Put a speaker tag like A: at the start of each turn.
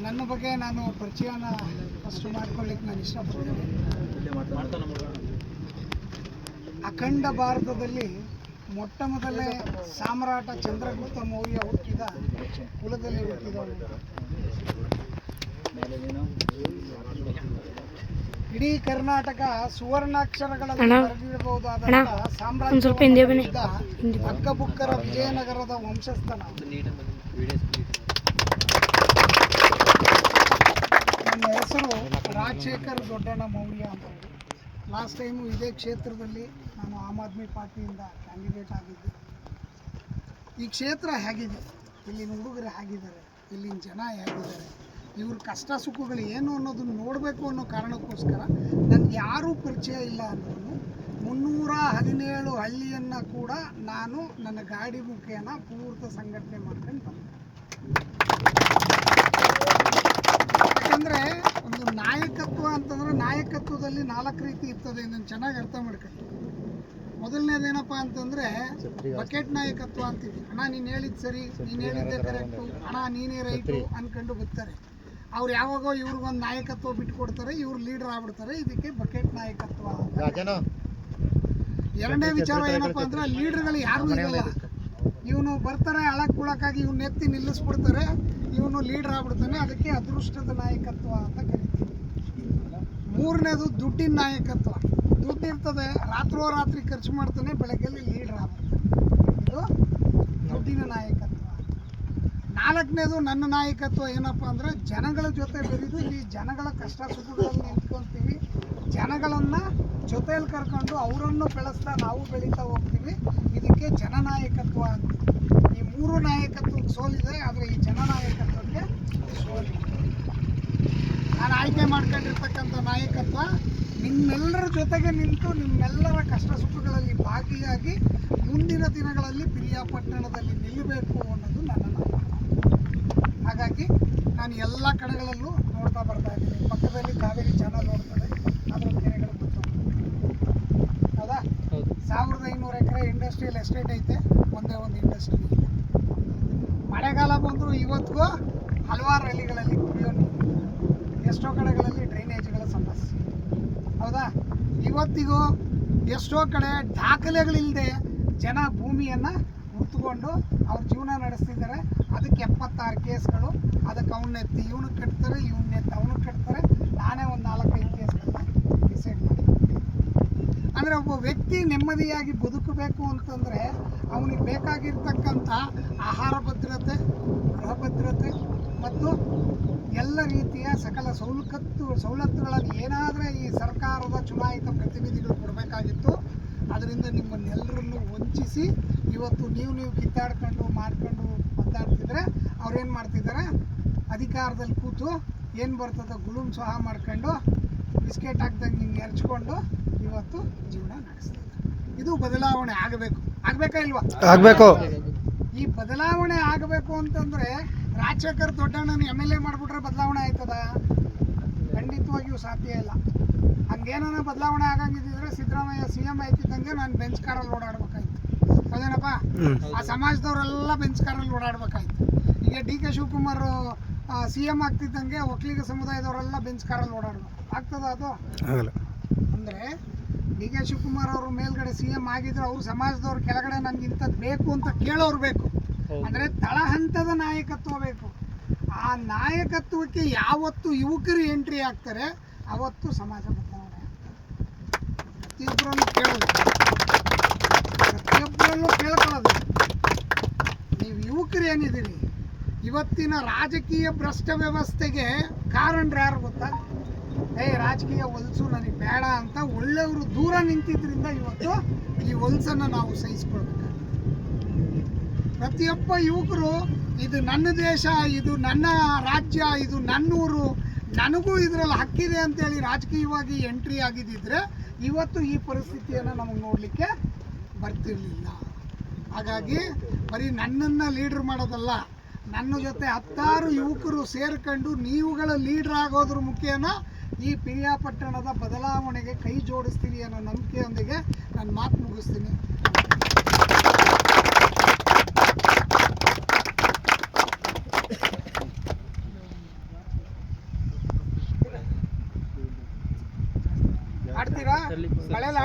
A: ನನ್ನ ಬಗ್ಗೆ ನಾನು ಪರಿಚಯನ ಫಸ್ಟ್ ಮಾಡ್ಕೊಳ್ಳಿಕ್ಕೆ ನಾನು ಇಷ್ಟಪಡ್ತೀನಿ. ಅಖಂಡ ಭಾರತದಲ್ಲಿ ಮೊಟ್ಟ ಮೊದಲನೇ ಸಾಮ್ರಾಟ ಚಂದ್ರಗುಪ್ತ ಮೌರ್ಯ ಹುಟ್ಟಿದ ಕುಲದಲ್ಲಿ ಹುಟ್ಟಿದವರು. ಇಡೀ ಕರ್ನಾಟಕ ಸುವರ್ಣಾಕ್ಷರಗಳಲ್ಲಿ ಬರೆದಿರಬಹುದಾದಂತಹ ಸಾಮ್ರಾಜ್ಯ ಅಕ್ಕಬುಕ್ಕರ ವಿಜಯನಗರದ ವಂಶಸ್ಥನ. ನನ್ನ ಹೆಸರು ರಾಜಶೇಖರ್ ದೊಡ್ಡಣ್ಣ ಮೌರ್ಯ ಅಂತ. ಲಾಸ್ಟ್ ಟೈಮು ಇದೇ ಕ್ಷೇತ್ರದಲ್ಲಿ ನಾನು ಆಮ್ ಆದ್ಮಿ ಪಾರ್ಟಿಯಿಂದ ಕ್ಯಾಂಡಿಡೇಟ್ ಆಗಿದ್ದೆ. ಈ ಕ್ಷೇತ್ರ ಹೇಗಿದೆ, ಇಲ್ಲಿನ ಹುಡುಗರು ಹೇಗಿದ್ದಾರೆ, ಇಲ್ಲಿನ ಜನ ಹೇಗಿದ್ದಾರೆ, ಇವ್ರ ಕಷ್ಟ ಸುಖಗಳು ಏನು ಅನ್ನೋದನ್ನು ನೋಡಬೇಕು ಅನ್ನೋ ಕಾರಣಕ್ಕೋಸ್ಕರ ನನಗೆ ಯಾರೂ ಪರಿಚಯ ಇಲ್ಲ ಅಂದ್ರೂ 317 ಹಳ್ಳಿಯನ್ನು ಕೂಡ ನಾನು ನನ್ನ ಗಾಡಿ ಮುಖೇನ ಪೂರ್ತ ಸಂಘಟನೆ ಮಾಡ್ಕೊಂಡು ಬಂದೆ. ಯಾಕಂದರೆ ಒಂದು ನಾಯಕತ್ವ ಅಂತಂದರೆ ನಾಯಕತ್ವದಲ್ಲಿ 4 ರೀತಿ ಇರ್ತದೆ. ನಾನು ಚೆನ್ನಾಗಿ ಅರ್ಥ ಮಾಡ್ಕೊಳ್ಳಿ. ಮೊದಲನೇದೇನಪ್ಪ ಅಂತಂದರೆ ಬಕೆಟ್ ನಾಯಕತ್ವ ಅಂತೀವಿ. ಅಣ್ಣ ನೀನು ಹೇಳಿದ್ದು ಸರಿ, ನೀನು ಹೇಳಿದ್ದೆ ಕರೆಕ್ಟು, ಅಣ್ಣ ನೀನೇ ರೈಟು ಅಂದ್ಕೊಂಡು ಬರ್ತಾರೆ. ಅವ್ರು ಯಾವಾಗೋ ಇವ್ರಿಗೊಂದು ನಾಯಕತ್ವ ಬಿಟ್ಕೊಡ್ತಾರೆ, ಇವ್ರು ಲೀಡರ್ ಆಗ್ಬಿಡ್ತಾರೆ. ಇದಕ್ಕೆ ಬಕೆಟ್ ನಾಯಕತ್ವ. ಎರಡನೇ ವಿಚಾರ ಏನಪ್ಪ ಅಂದರೆ ಲೀಡರ್ಗಳು ಯಾರೂ ಇರಲ್ಲ. ಇವನು ಬರ್ತಾರೆ ಅಳಕ್ಕುಳಕ್ಕಾಗಿ ಇವ್ನ ಎತ್ತಿ ನಿಲ್ಲಿಸ್ಬಿಡ್ತಾರೆ, ಇವನು ಲೀಡರ್ ಆಗ್ಬಿಡ್ತಾನೆ. ಅದಕ್ಕೆ ಅದೃಷ್ಟದ ನಾಯಕತ್ವ ಅಂತ ಕರಿತೀವಿ. ಮೂರನೇದು ದುಡ್ಡಿನ ನಾಯಕತ್ವ. ದುಡ್ಡಿರ್ತದೆ, ರಾತ್ರಿ ಖರ್ಚು ಮಾಡ್ತಾನೆ, ಬೆಳಗ್ಗೆಲ್ಲಿ ಲೀಡರ್ ಆಗ್ಬಿಡ್ತಾನೆ. ಇದು ದುಡ್ಡಿನ ನಾಯಕತ್ವ. ನಾಲ್ಕನೇದು ನನ್ನ ನಾಯಕತ್ವ ಏನಪ್ಪ ಅಂದರೆ ಜನಗಳ ಜೊತೆ ಬೆರೆದು ಈ ಜನಗಳ ಕಷ್ಟ ಸುಖಗಳಲ್ಲಿ ನಿಂತ್ಕೊಳ್ತೀವಿ. ಜನಗಳನ್ನು ಜೊತೆಯಲ್ಲಿ ಕರ್ಕೊಂಡು ಅವರನ್ನು ಬೆಳೆಸ್ತಾ ನಾವು ಬೆಳೀತಾ ಹೋಗ್ತೀವಿ. ಇದಕ್ಕೆ ಜನನಾಯಕತ್ವ ಅಂತ. ಈ 3 ನಾಯಕತ್ವಕ್ಕೆ ಸೋಲಿದೆ, ಆದರೆ ಈ ಜನನಾಯಕತ್ವಕ್ಕೆ ಸೋಲಿದೆ. ನಾನು ಆಯ್ಕೆ ಮಾಡ್ಕೊಂಡಿರ್ತಕ್ಕಂಥ ನಾಯಕತ್ವ ನಿಮ್ಮೆಲ್ಲರ ಜೊತೆಗೆ ನಿಂತು ನಿಮ್ಮೆಲ್ಲರ ಕಷ್ಟ ಸುಖಗಳಲ್ಲಿ ಭಾಗಿಯಾಗಿ ಮುಂದಿನ ದಿನಗಳಲ್ಲಿ ಪಿರಿಯಾಪಟ್ಟಣದಲ್ಲಿ ನಿಲ್ಲಬೇಕು ಅನ್ನೋದು ನನ್ನ ನಾಯಕತ್ವ. ಹಾಗಾಗಿ ನಾನು ಎಲ್ಲ ಕಡೆಗಳಲ್ಲೂ ನೋಡ್ತಾ ಬರ್ತಾ ಇದ್ದೀನಿ. ಪಕ್ಕದಲ್ಲಿ ಕಾವೇರಿ ಚಾನಲ್ ನೋಡ್ತಾರೆ, ಅದರ ಕೆರೆಗಳು ಬರ್ತಾರೆ. ಹೌದಾ? 1500 ಎಕರೆ ಇಂಡಸ್ಟ್ರಿಯಲ್ ಎಸ್ಟೇಟ್ ಐತೆ, ಒಂದೇ ಒಂದು ಇಂಡಸ್ಟ್ರಿ ಇದೆ. ಮಳೆಗಾಲ ಬಂದರೂ ಇವತ್ತಿಗೂ ಹಲವಾರು ಹಳ್ಳಿಗಳಲ್ಲಿ ಕುಡಿಯೋ ನೀರು, ಎಷ್ಟೋ ಕಡೆಗಳಲ್ಲಿ ಡ್ರೈನೇಜ್ಗಳ ಸಮಸ್ಯೆ. ಹೌದಾ? ಇವತ್ತಿಗೂ ಎಷ್ಟೋ ಕಡೆ ದಾಖಲೆಗಳಿಲ್ಲದೆ ಜನ ಭೂಮಿಯನ್ನು ಹುರ್ತುಕೊಂಡು ಅವ್ರ ಜೀವನ ನಡೆಸ್ತಿದ್ದಾರೆ. ಅದಕ್ಕೆ 76 ಕೇಸ್ಗಳು. ಅದಕ್ಕೆ ಅವನ್ನೆತ್ತಿ ಇವನು ಕಟ್ತಾರೆ, ಇವನ್ನೆತ್ತಿ ಅವನು ಕಟ್ತಾರೆ. ನಾನೇ ಒಂದು 4-5 ಕೇಸ್ಗಳನ್ನ ಡಿಸೈಡ್ ಮಾಡಿ. ಅಂದರೆ ಒಬ್ಬ ವ್ಯಕ್ತಿ ನೆಮ್ಮದಿಯಾಗಿ ಬದುಕಬೇಕು ಅಂತಂದರೆ ಅವನಿಗೆ ಬೇಕಾಗಿರ್ತಕ್ಕಂಥ ಆಹಾರ ಭದ್ರತೆ, ಗೃಹ ಭದ್ರತೆ ಮತ್ತು ಎಲ್ಲ ರೀತಿಯ ಸಕಲ ಸವಲತ್ತುಗಳನ್ನು ಏನಾದರೆ ಈ ಸರ್ಕಾರದ ಚುನಾಯಿತ ಪ್ರತಿನಿಧಿಗಳು ಕೊಡಬೇಕಾಗಿತ್ತು. ಅದರಿಂದ ನಿಮ್ಮನ್ನೆಲ್ಲರನ್ನು ವಂಚಿಸಿ ಇವತ್ತು ನೀವು ಕಿತ್ತಾಡ್ಕೊಂಡು ಮಾಡ್ಕೊಂಡು ಒದ್ದಾಡ್ತಿದ್ರೆ ಅವ್ರೇನು ಮಾಡ್ತಿದ್ದಾರೆ, ಅಧಿಕಾರದಲ್ಲಿ ಕೂತು ಏನು ಬರ್ತದೆ ಗುಳುಮ್ ಸಹ ಮಾಡ್ಕೊಂಡು ಬಿಸ್ಕೆಟ್ ಹಾಕ್ದಂಗೆ ನಿಮ್ಗೆ ಎರಚ್ಕೊಂಡು ಇವತ್ತು ಜೀವನ ನಡೆಸ್ತಿದ್ದಾರೆ. ಇದು ಬದಲಾವಣೆ ಆಗಬೇಕು. ಆಗಬೇಕಾ ಇಲ್ವಾ? ಆಗಬೇಕು. ಈ ಬದಲಾವಣೆ ಆಗಬೇಕು ಅಂತಂದರೆ ರಾಜಶೇಖರ್ ದೊಡ್ಡಣ್ಣನ MLA ಮಾಡಿಬಿಟ್ರೆ ಬದಲಾವಣೆ ಆಯ್ತದ? ಖಂಡಿತವಾಗಿಯೂ ಸಾಧ್ಯ ಇಲ್ಲ. ಹಂಗೇನ ಬದಲಾವಣೆ ಆಗಂಗಿದ್ದಿದ್ರೆ ಸಿದ್ದರಾಮಯ್ಯ CM ಆಯ್ತಿದ್ದಂಗೆ ನಾನು ಬೆಂಚ್ ಕಾರಲ್ಲಿ ಓಡಾಡ್ಬೇಕಾಯ್ತು. ಅದೇನಪ್ಪ, ಆ ಸಮಾಜದವರೆಲ್ಲ ಬೆಂಚ್ ಕಾರಲ್ಲಿ ಓಡಾಡ್ಬೇಕಾಯ್ತು. ಈಗ DK ಶಿವಕುಮಾರ್ CM ಆಗ್ತಿದ್ದಂಗೆ ಒಕ್ಕಲಿಗ ಸಮುದಾಯದವರೆಲ್ಲ ಬೆಂಚ್ ಕಾರಲ್ಲಿ ಓಡಾಡ್ಬೇಕು. ಆಗ್ತದ ಅದು? ಅಂದರೆ DK ಶಿವಕುಮಾರ್ ಅವರು ಮೇಲ್ಗಡೆ CM ಆಗಿದ್ರೆ ಅವ್ರ ಸಮಾಜದವ್ರು ಕೆಳಗಡೆ ನನಗೆ ಇಂಥದ್ದು ಬೇಕು ಅಂತ ಕೇಳೋರು ಬೇಕು. ಅಂದರೆ ತಳಹಂತದ ನಾಯಕತ್ವ ಬೇಕು. ಆ ನಾಯಕತ್ವಕ್ಕೆ ಯಾವತ್ತು ಯುವಕರು ಎಂಟ್ರಿ ಆಗ್ತಾರೆ ಅವತ್ತು ಸಮಾಜ ಬದಲಾವಣೆ ಆಗ್ತದೆ. ಪ್ರತಿಯೊಬ್ಬರಲ್ಲೂ ಕೇಳ್ಕೊಳ್ಳೋದು, ನೀವು ಯುವಕರು ಏನಿದ್ದೀರಿ, ಇವತ್ತಿನ ರಾಜಕೀಯ ಭ್ರಷ್ಟ ವ್ಯವಸ್ಥೆಗೆ ಕಾರಣರು ಯಾರು ಗೊತ್ತಾ? ರಾಜಕೀಯ ಹೊಲಸು ನನಗೆ ಬೇಡ ಅಂತ ಒಳ್ಳೆಯವರು ದೂರ ನಿಂತಿದ್ದರಿಂದ ಇವತ್ತು ಈ ಹೊಲಸನ್ನು ನಾವು ಸಹಿಸ್ಕೊಳ್ಬೇಕಾಗ್ತದೆ. ಪ್ರತಿಯೊಬ್ಬ ಯುವಕರು ಇದು ನನ್ನ ದೇಶ, ಇದು ನನ್ನ ರಾಜ್ಯ, ಇದು ನನ್ನೂರು, ನನಗೂ ಇದರಲ್ಲಿ ಹಕ್ಕಿದೆ ಅಂತೇಳಿ ರಾಜಕೀಯವಾಗಿ ಎಂಟ್ರಿ ಆಗಿದ್ದಿದ್ರೆ ಇವತ್ತು ಈ ಪರಿಸ್ಥಿತಿಯನ್ನು ನಮಗೆ ನೋಡಲಿಕ್ಕೆ ಬರ್ತಿರಲಿಲ್ಲ. ಹಾಗಾಗಿ ಬರೀ ನನ್ನನ್ನು ಲೀಡ್ರ್ ಮಾಡೋದಲ್ಲ, ನನ್ನ ಜೊತೆ 10 ಯುವಕರು ಸೇರ್ಕೊಂಡು ನೀವುಗಳ ಲೀಡ್ರ್ ಆಗೋದ್ರ ಮುಖೇನ ಈ ಪಿರಿಯಾಪಟ್ಟಣದ ಬದಲಾವಣೆಗೆ ಕೈ ಜೋಡಿಸ್ತೀನಿ ಅನ್ನೋ ನಂಬಿಕೆಯೊಂದಿಗೆ ನಾನು ಮಾತು ಮುಗಿಸ್ತೀನಿ. ಆಡ್ತೀರಾ? ಮಳೆಯಲ್ಲಿ